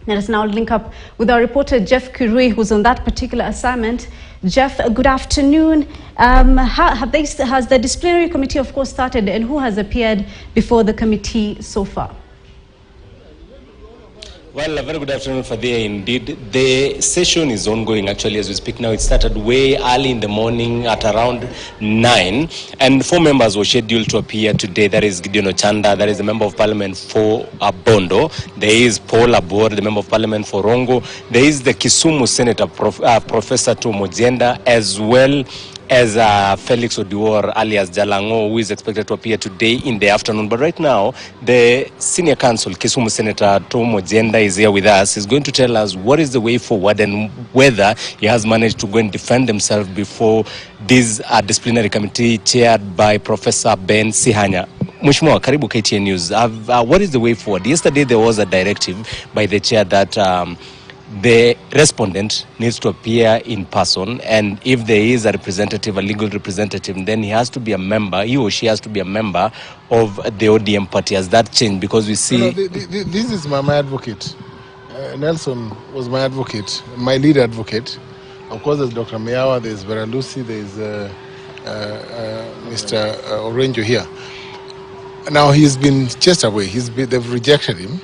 Let us now link up with our reporter Jeff Kirui, who's on that particular assignment. Jeff, good afternoon. Has the disciplinary committee, of course, started, and who has appeared before the committee so far? Well, a very good afternoon for there indeed. The session is ongoing actually as we speak now. It started way early in the morning at around 9, and 4 members were scheduled to appear today. That is Gideon Ochanda, that is the Member of Parliament for Bondo. There is Paul Abor, the Member of Parliament for Rongo. There is the Kisumu Senator, Professor Tumojenda, as well as Felix Odiwuor alias Jalango, who is expected to appear today in the afternoon. But right now, the Senior Counsel, Kisumu Senator Tom Ojenda, is here with us. He's going to tell us what is the way forward and whether he has managed to go and defend himself before this disciplinary committee chaired by Professor Ben Sihanya. Mheshimiwa, karibu KTN News. What is the way forward? Yesterday, there was a directive by the chair that the respondent needs to appear in person, and if there is a representative, a legal representative, then he has to be a member, he or she has to be a member of the ODM party. Has that changed? Because we see... This is my advocate. Nelson was my advocate, my lead advocate. Of course, there's Dr. Miawa, there's Vera Lucy, there's Mr. Orenjo here. Now he's been chased away. They've rejected him.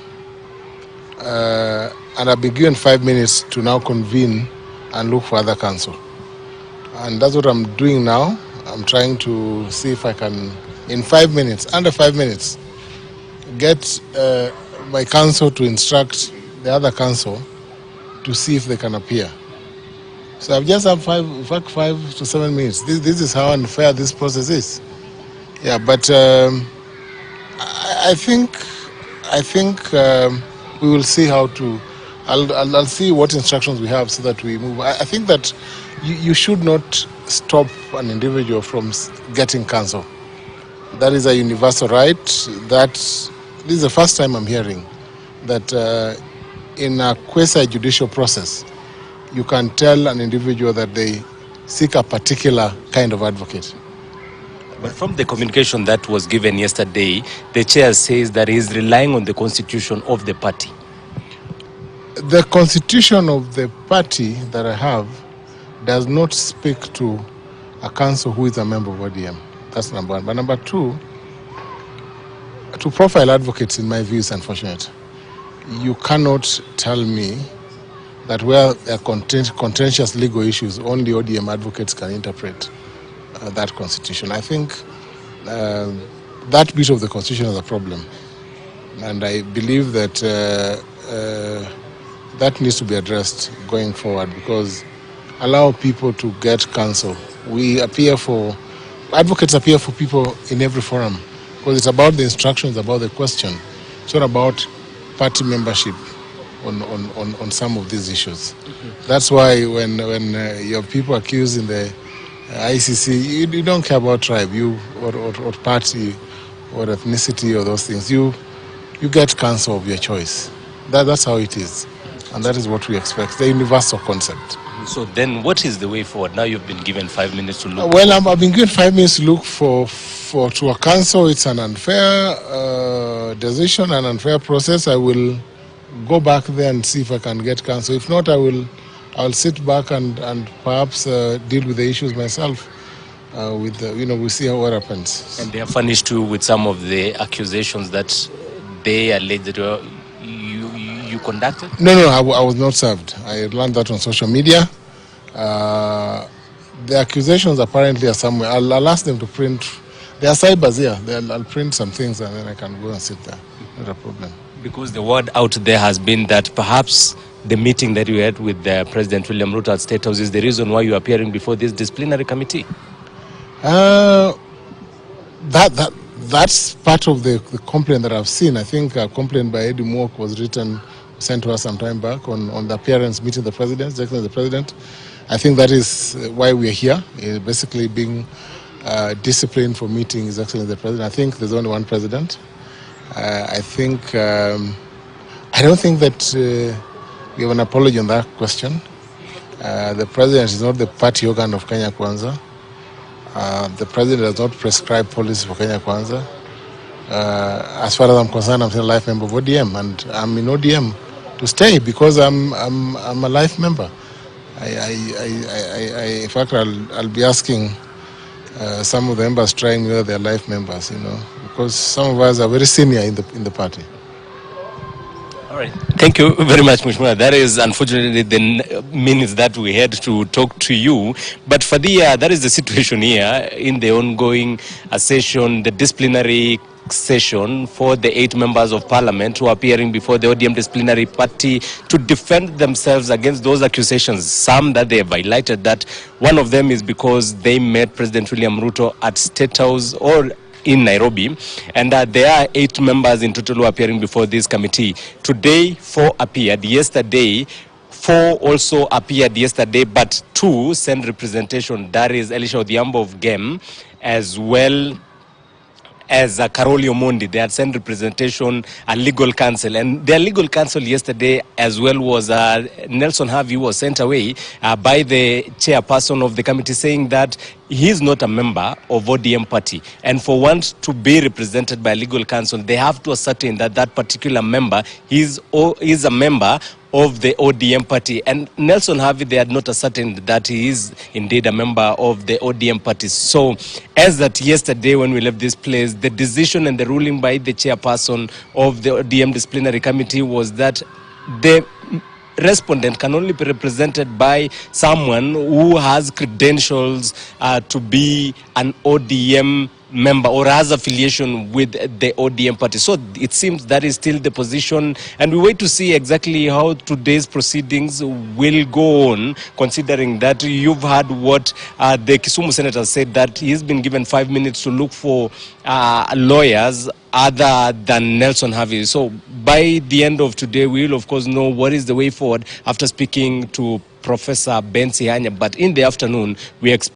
And I've been given 5 minutes to now convene and look for other counsel. And that's what I'm doing now. I'm trying to see if I can, in 5 minutes, under 5 minutes, get my counsel to instruct the other counsel to see if they can appear. So I've just had 5 to 7 minutes. This is how unfair this process is. Yeah, but I think we will see how to. I'll see what instructions we have so that we move. I think that you should not stop an individual from getting counsel. That is a universal right. This is the first time I'm hearing that in a quasi-judicial process, you can tell an individual that they seek a particular kind of advocate. But from the communication that was given yesterday, the chair says that he is relying on the constitution of the party. The constitution of the party that I have does not speak to a council who is a member of ODM. That's number one. But number two, to profile advocates, in my view, is unfortunate. You cannot tell me that where there are contentious legal issues, only ODM advocates can interpret that constitution. I think that bit of the constitution is a problem. And I believe that that needs to be addressed going forward, because allow people to get counsel. Advocates appear for people in every forum, because it's about the instructions, about the question. It's not about party membership on some of these issues. Mm-hmm. That's why when your people accused in the ICC, you don't care about tribe, or party, or ethnicity, or those things. You get counsel of your choice. That's how it is. And that is what we expect, the universal concept. So then what is the way forward? Now you've been given 5 minutes to look. Well, I've been given 5 minutes to look to a counsel. It's an unfair decision, an unfair process. I will go back there and see if I can get counsel. If not, I'll sit back and perhaps deal with the issues myself. We'll see what happens. And they have furnished you with some of the accusations that they allege that you conducted? No, I was not served. I learned that on social media. The accusations apparently are somewhere. I'll ask them to print. There are cybers here. I'll print some things and then I can go and sit there. Not a problem. Because the word out there has been that perhaps the meeting that you had with President William Ruto at State House is the reason why you're appearing before this disciplinary committee. That's part of the complaint that I've seen. I think a complaint by Eddie Mwok was sent to us some time back on the appearance meeting the president. I think that is why we're here, basically being disciplined for meeting His Excellency the President. I think there's only one president. I don't think that we have an apology on that question. The president is not the party organ of Kenya Kwanza. The president does not prescribe policy for Kenya Kwanza. As far as I'm concerned, I'm still a life member of ODM, and I'm in ODM stay because I'm a life member. In fact, I'll be asking some of the members trying whether they're life members, because some of us are very senior in the party. All right. Thank you very much, Mheshimiwa. That is unfortunately the minutes that we had to talk to you. But for that is the situation here in the ongoing session, the disciplinary session for the 8 members of parliament who are appearing before the ODM disciplinary party to defend themselves against those accusations. Some that they have highlighted that one of them is because they met President William Ruto at State House or in Nairobi, and there are 8 members in total who are appearing before this committee. Today, 4 appeared. Yesterday, 4 also appeared yesterday, but 2 sent representation. That is Elisha Odhiambo of GEM, as well as Karoli Omondi. They had sent representation, a legal counsel. And their legal counsel yesterday as well was Nelson Harvey, was sent away by the chairperson of the committee, saying that he is not a member of ODM party. And for one to be represented by legal counsel, they have to ascertain that that particular member is a member of the ODM party. And Nelson Harvey, they had not ascertained that he is indeed a member of the ODM party. So as that yesterday when we left this place, the decision and the ruling by the chairperson of the ODM disciplinary committee was that the respondent can only be represented by someone who has credentials to be an ODM member or has affiliation with the ODM party. So it seems that is still the position, and we wait to see exactly how today's proceedings will go on, considering that you've heard what the Kisumu senator said, that he's been given 5 minutes to look for lawyers other than Nelson Harvey. So by the end of today, we will of course know what is the way forward after speaking to Professor Ben Sihanya. But in the afternoon, we expect